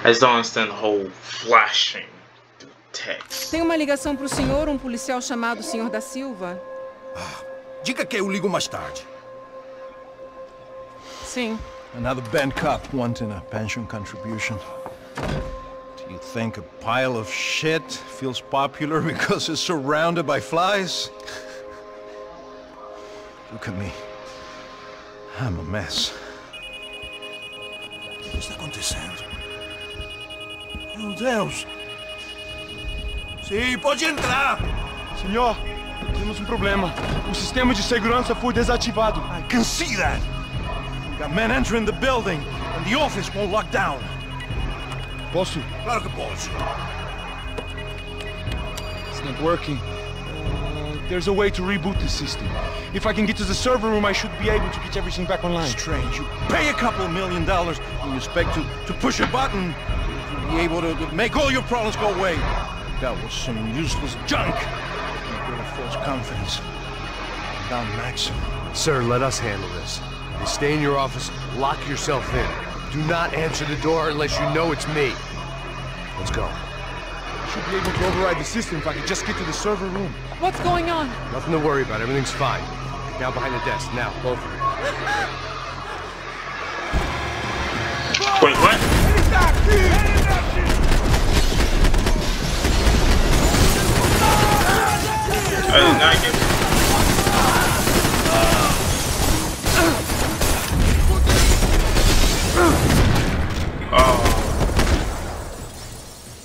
I just don't understand the whole flashing text. Tem uma ligação pro senhor, um policial chamado Sr. da Silva? Diga que eu ligo mais tarde. Sim. Another bent cop wanting a pension contribution. Do you think a pile of shit feels popular because it's surrounded by flies? Look at me. I'm a mess. O que está acontecendo? Meu Deus! Sim, pode entrar! Senhor, temos problema. O sistema de segurança foi desativado. I can see that! We got men entering the building, and the office won't lock down. Posso? Claro que pode. It's not working. There's a way to reboot the system. If I can get to the server room, I should be able to get everything back online. Strange. You pay a couple $1 million and you expect to push a button to be able to make all your problems go away. That was some useless junk. You build a false confidence. Down Maxim. Sir, let us handle this. You stay in your office, lock yourself in. Do not answer the door unless you know it's me. Let's go. I should be able to override the system if I could just get to the server room. What's going on? Nothing to worry about. Everything's fine. Get down behind the desk. Now, both of you. Wait, what? I did not get it. Oh.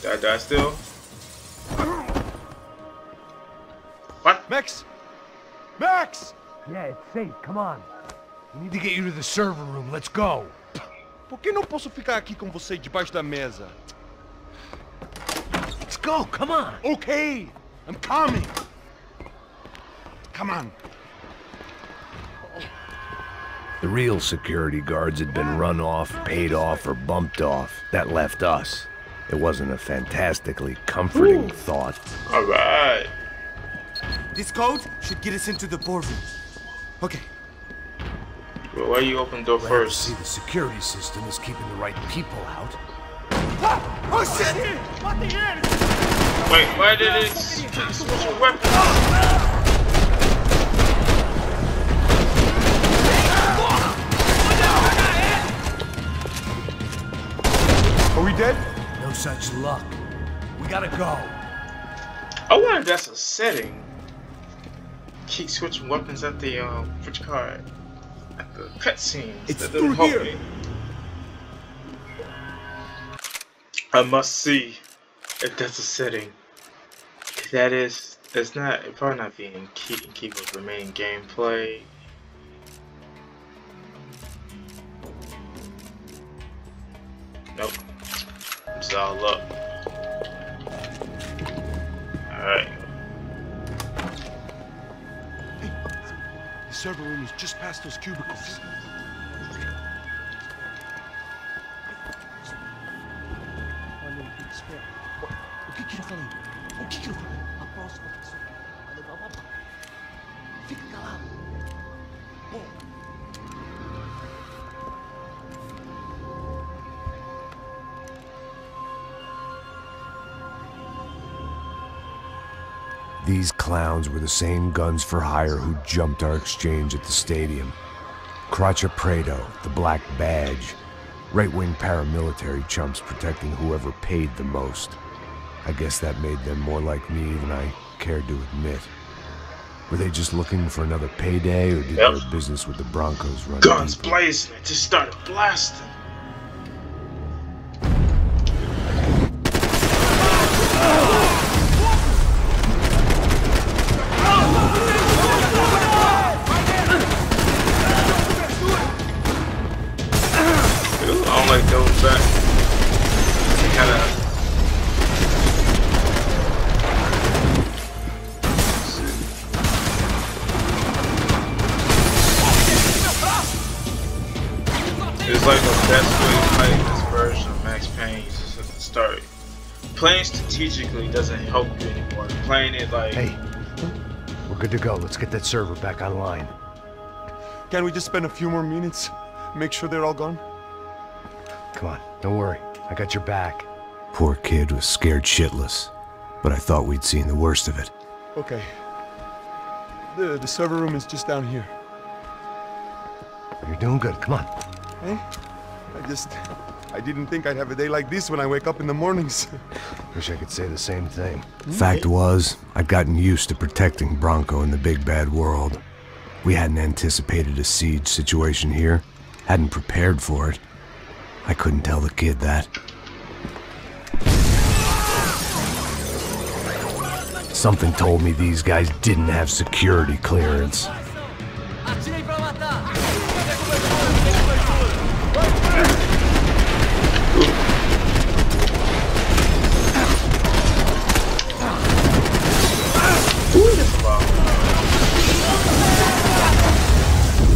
Did I die still? What? Max! Max! Yeah, it's safe. Come on. We need to get you to the server room. Let's go. Por que não posso ficar aqui com você debaixo da mesa? Let's go. Come on. Okay, I'm coming. Come on. The real security guards had been run off, paid off, or bumped off. That left us. It wasn't a fantastically comforting thought. All right. This code should get us into the boardroom. Okay. Well, why you open the door first? See, the security system is keeping the right people out. Oh shit! Wait, why did it switch your weapon? Are we dead? No such luck. We gotta go. I wonder if that's a setting. Keep switching weapons at the which card? At the cutscenes. It's that doesn't through help here. me. I must see if that's a setting. If that is, it's not. It probably not being keep with the main gameplay. Nope. It's all up. Alright. Hey, the server room is just past those cubicles. O que ele falou? O que ele falou? A próxima pessoa. Fica calado. These clowns were the same guns for hire who jumped our exchange at the stadium. Crotcha Prado, the Black Badge. Right-wing paramilitary chumps protecting whoever paid the most. I guess that made them more like me than I cared to admit. Were they just looking for another payday, or did their business with the Broncos run Guns deep? blazing, it just started blasting. I don't like those back. Kinda. It's like the best way to play this version of Max Payne is just at the start. Playing strategically doesn't help you anymore. Playing it like... Hey, we're good to go. Let's get that server back online. Can we just spend a few more minutes? Make sure they're all gone? Come on, don't worry. I got your back. Poor kid was scared shitless, but I thought we'd seen the worst of it. Okay. The server room is just down here. You're doing good, come on. Eh? I didn't think I'd have a day like this when I wake up in the mornings. Wish I could say the same thing. Fact was, I'd gotten used to protecting Bronco in the big bad world. We hadn't anticipated a siege situation here, hadn't prepared for it. I couldn't tell the kid that. Something told me these guys didn't have security clearance.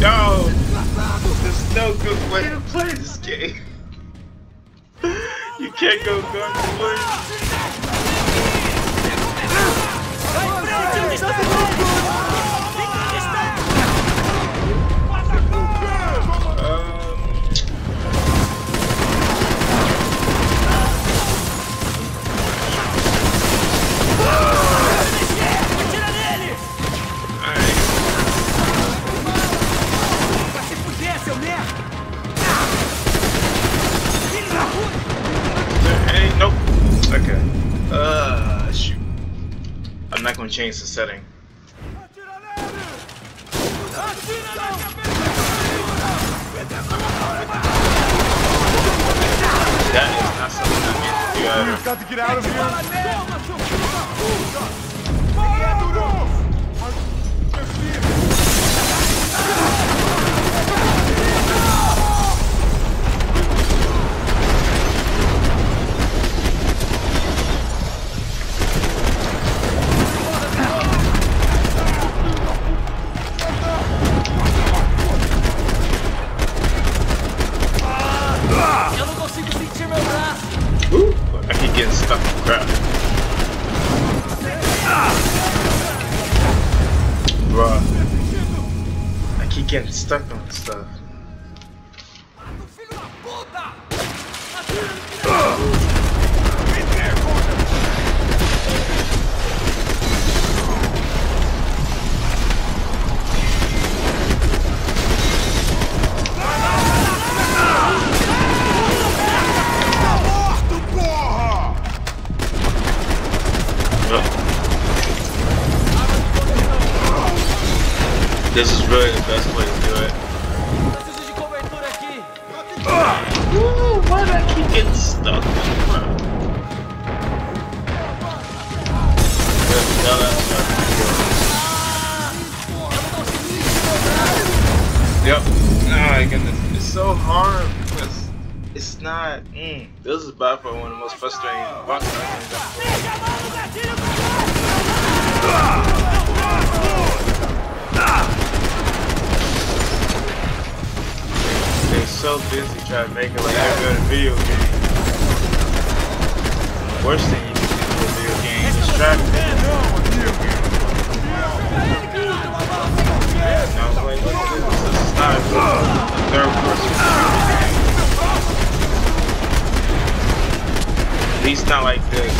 No! There's no good way to play this game. You can't go guns blazing. Nope. Okay. Shoot. I'm not gonna change the setting. That is not something I meant to do either. We've got to get out of here. I keep getting stuck in crap. Bruh. I keep getting stuck on stuff. This is really the best way to do it. Ooh, why do I keep getting stuck? Yep. Oh my goodness. It's so hard because it's not. This is by far one of the most frustrating boss fights. They're so busy trying to make it like every other video game. Worst thing you can do with a video game is distract. I was like, look at this. This is not a third person game. At least not like this.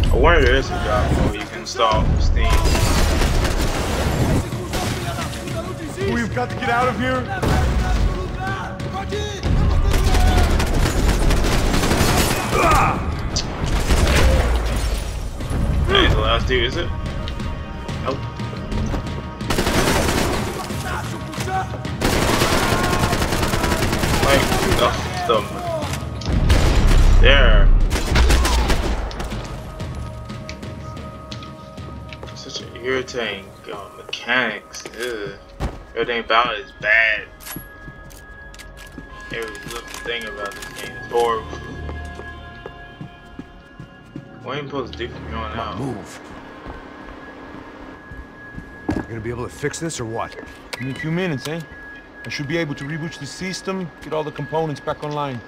I wonder if there is a job where you can install Steam. We've got to get out of here. That ain't the last dude, is it? Nope. Like there. Such an irritating mechanics. Ugh. Everything about it is bad. Every little thing about this game is horrible. What are you supposed to do from here on out? Move. You're gonna be able to fix this or what? Give me a few minutes, eh? I should be able to reboot the system, get all the components back online.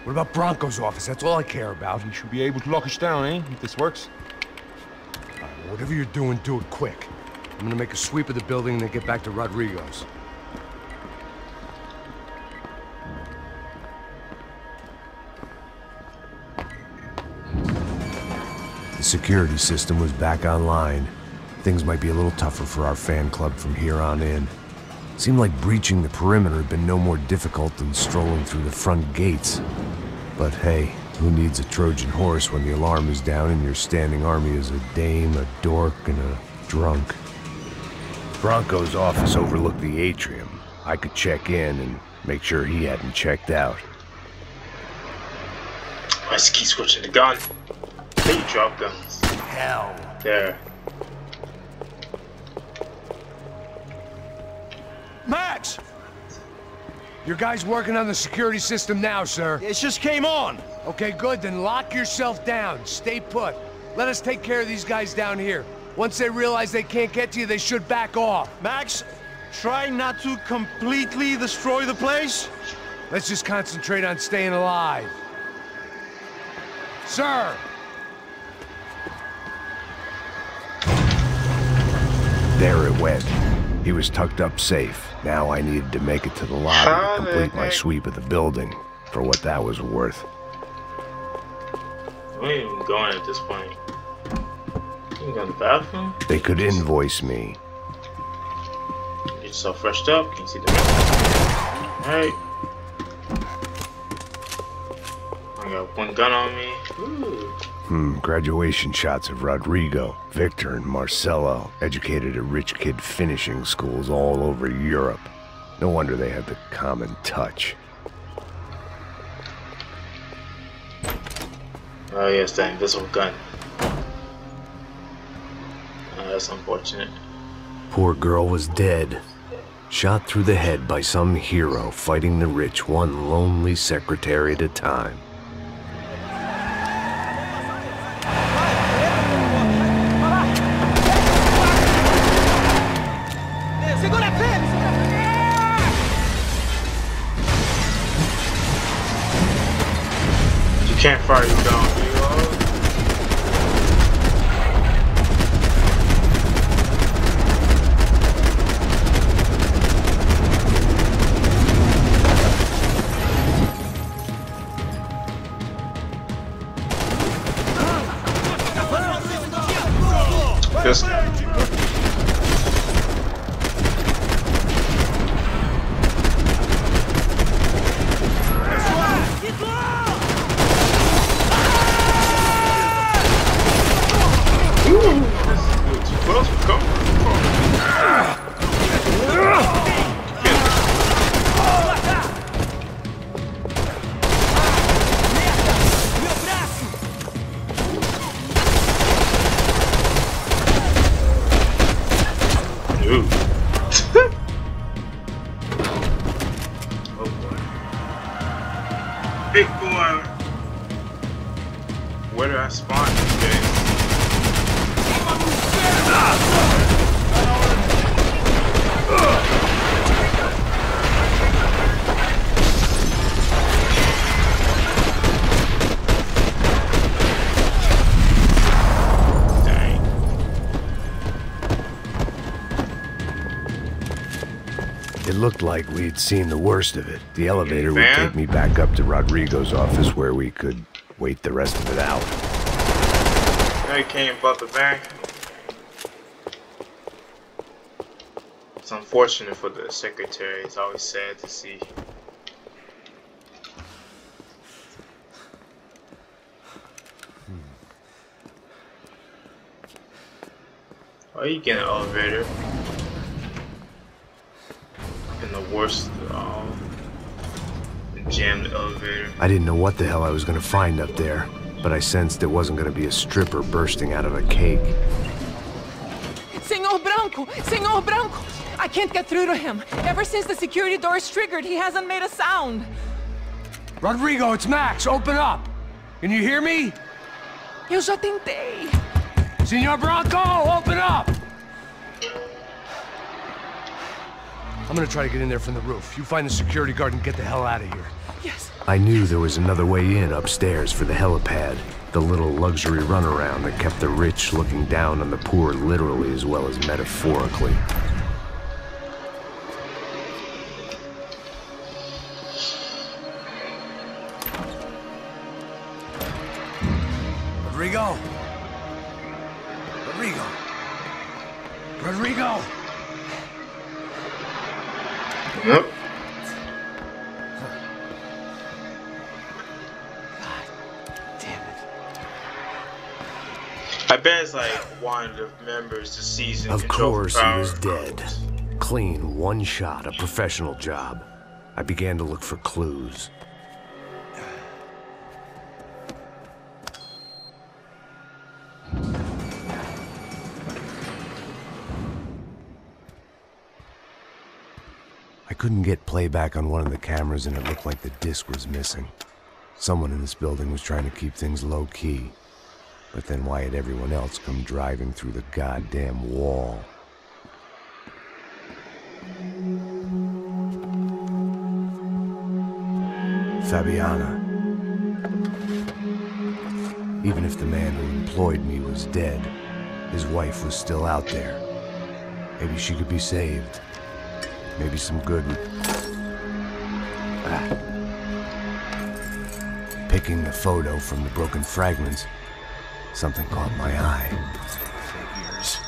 What about Bronco's office? That's all I care about. You should be able to lock us down, eh? If this works. All right, well, whatever you're doing, do it quick. I'm gonna make a sweep of the building and then get back to Rodrigo's. The security system was back online. Things might be a little tougher for our fan club from here on in. Seemed like breaching the perimeter had been no more difficult than strolling through the front gates. But hey, who needs a Trojan horse when the alarm is down and your standing army is a dame, a dork, and a drunk? Bronco's office overlooked the atrium. I could check in and make sure he hadn't checked out. I just keep switching the gun. Hey, you drop guns. Hell. There. Max! Your guy's working on the security system now, sir. It just came on. Okay, good. Then lock yourself down. Stay put. Let us take care of these guys down here. Once they realize they can't get to you, they should back off. Max, try not to completely destroy the place. Let's just concentrate on staying alive. Sir! There it went. He was tucked up safe. Now I needed to make it to the lobby to complete my sweep of the building, for what that was worth. We ain't even going at this point. You go to the bathroom? They could invoice me. Get yourself freshed up. Can you see the Alright. I got one gun on me. Ooh. Graduation shots of Rodrigo, Victor, and Marcelo, educated at rich kid finishing schools all over Europe. No wonder they have the common touch. Oh yes, that invisible gun. That's unfortunate. Poor girl was dead. Shot through the head by some hero fighting the rich one lonely secretary at a time. You can't fire your gun, do you? Just big boy. Where do I spawn these days? Dang. It looked like we'd seen the worst of it. The elevator would take me back up to Rodrigo's office where we could wait the rest of it out. Now you came about the bank. It's unfortunate for the secretary. It's always sad to see. Oh, you get an elevator. In the worst, jammed elevator. I didn't know what the hell I was gonna find up there, but I sensed it wasn't gonna be a stripper bursting out of a cake. Senor Branco! Senor Branco! I can't get through to him. Ever since the security door is triggered, he hasn't made a sound. Rodrigo, it's Max. Open up. Can you hear me? Eu já tentei. Senor Branco, open up! I'm gonna try to get in there from the roof. You find the security guard and get the hell out of here. Yes. I knew there was another way in upstairs for the helipad. The little luxury runaround that kept the rich looking down on the poor literally as well as metaphorically. Rodrigo! Rodrigo! Rodrigo! Yep. I bet it's like one of the members to seize and Of control course power. he was dead. Clean, one shot, a professional job. I began to look for clues. I couldn't get playback on one of the cameras and it looked like the disc was missing. Someone in this building was trying to keep things low-key. But then why had everyone else come driving through the goddamn wall? Fabiana. Even if the man who employed me was dead, his wife was still out there. Maybe she could be saved. Maybe some good would... Picking the photo from the broken fragments, something caught my eye. Figures.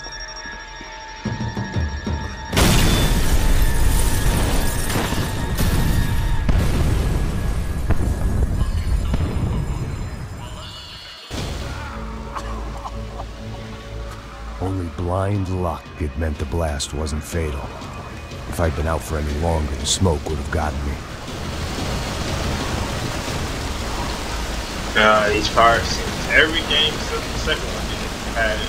Only blind luck it meant the blast wasn't fatal. If I'd been out for any longer, the smoke would have gotten me. These fire scenes. Every game except the second one didn't have it.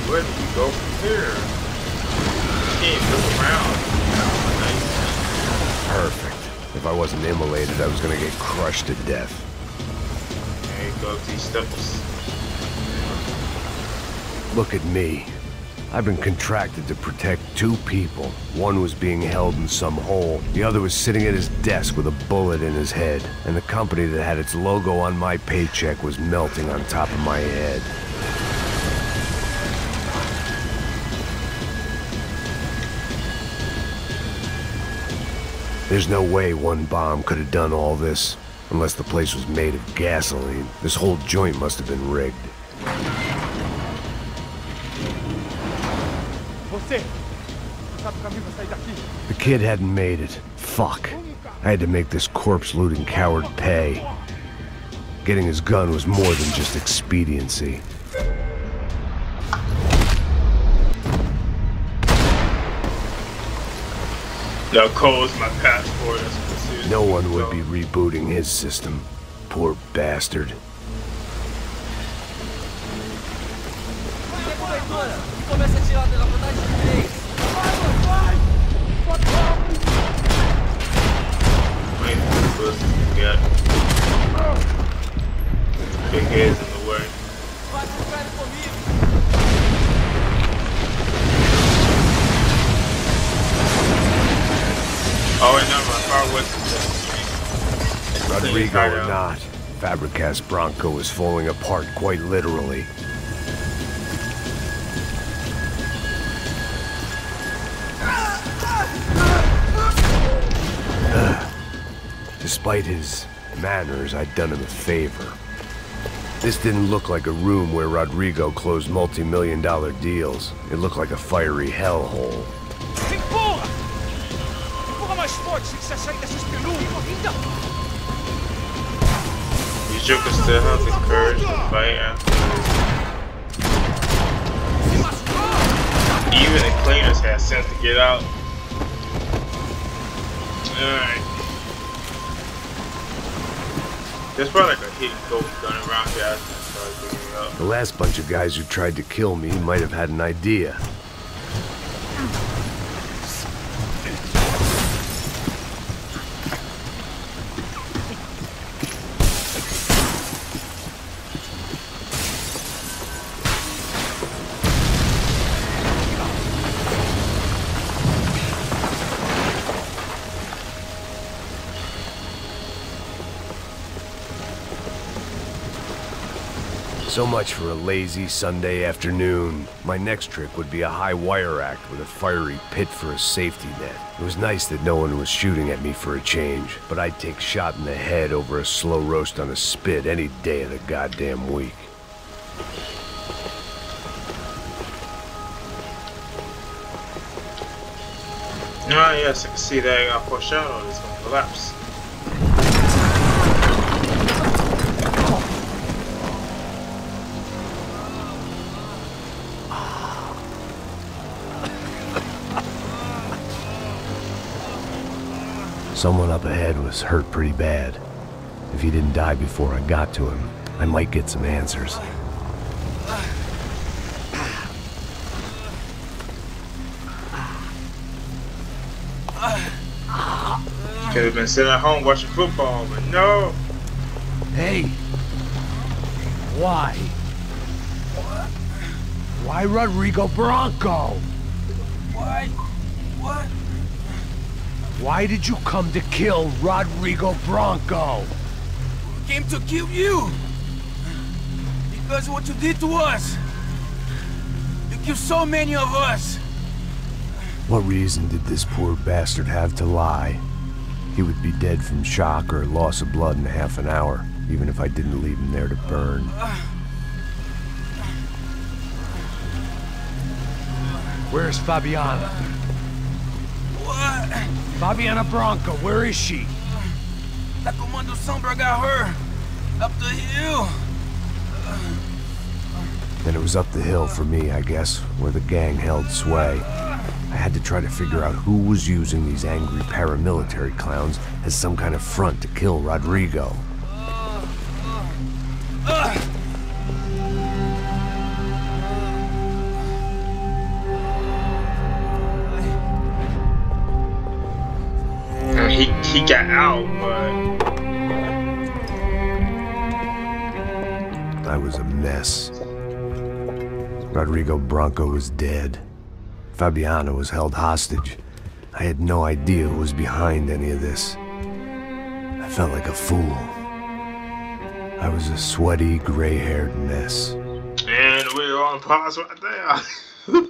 Where do we go from here? You can't look around. Nice. Perfect. If I wasn't immolated, I was gonna get crushed to death. There you go, these steps. Look at me. I've been contracted to protect two people. One was being held in some hole. The other was sitting at his desk with a bullet in his head. And the company that had its logo on my paycheck was melting on top of my head. There's no way one bomb could have done all this. Unless the place was made of gasoline. This whole joint must have been rigged. The kid hadn't made it. Fuck. I had to make this corpse-looting coward pay. Getting his gun was more than just expediency. No, Cole's my passport. That's what this is. No one would be rebooting his system. Poor bastard. Big heads in the way. Oh, wait, no, my car wasn't. Rodrigo or not, Fabricas Bronco was falling apart quite literally. Despite his manners, I'd done him a favor. This didn't look like a room where Rodrigo closed multi-million-dollar deals. It looked like a fiery hellhole. You Joker still has the courage to fight after this. Even the cleaners had sense to get out. Alright. There's probably like a hidden ghost gun around here. I just started figuring it out. The last bunch of guys who tried to kill me might have had an idea. So much for a lazy Sunday afternoon. My next trick would be a high wire act with a fiery pit for a safety net. It was nice that no one was shooting at me for a change, but I'd take shot in the head over a slow roast on a spit any day of the goddamn week. Ah, yes, I can see that I got foreshadowed. It's gonna collapse. Someone up ahead was hurt pretty bad. If he didn't die before I got to him, I might get some answers. Could have been sitting at home watching football, but no. Hey! Why? Why Rodrigo Bronco? Why? What? Why did you come to kill Rodrigo Bronco? We came to kill you! Because of what you did to us! You killed so many of us! What reason did this poor bastard have to lie? He would be dead from shock or loss of blood in half an hour, even if I didn't leave him there to burn. Where's Fabiana? What? Fabiana Bronco, where is she? That Commando Sombra got her! Up the hill! Then it was up the hill for me, I guess, where the gang held sway. I had to try to figure out who was using these angry paramilitary clowns as some kind of front to kill Rodrigo. He got out, but I was a mess. Rodrigo Bronco was dead. Fabiana was held hostage. I had no idea who was behind any of this. I felt like a fool. I was a sweaty, gray-haired mess. and we're on pause right there.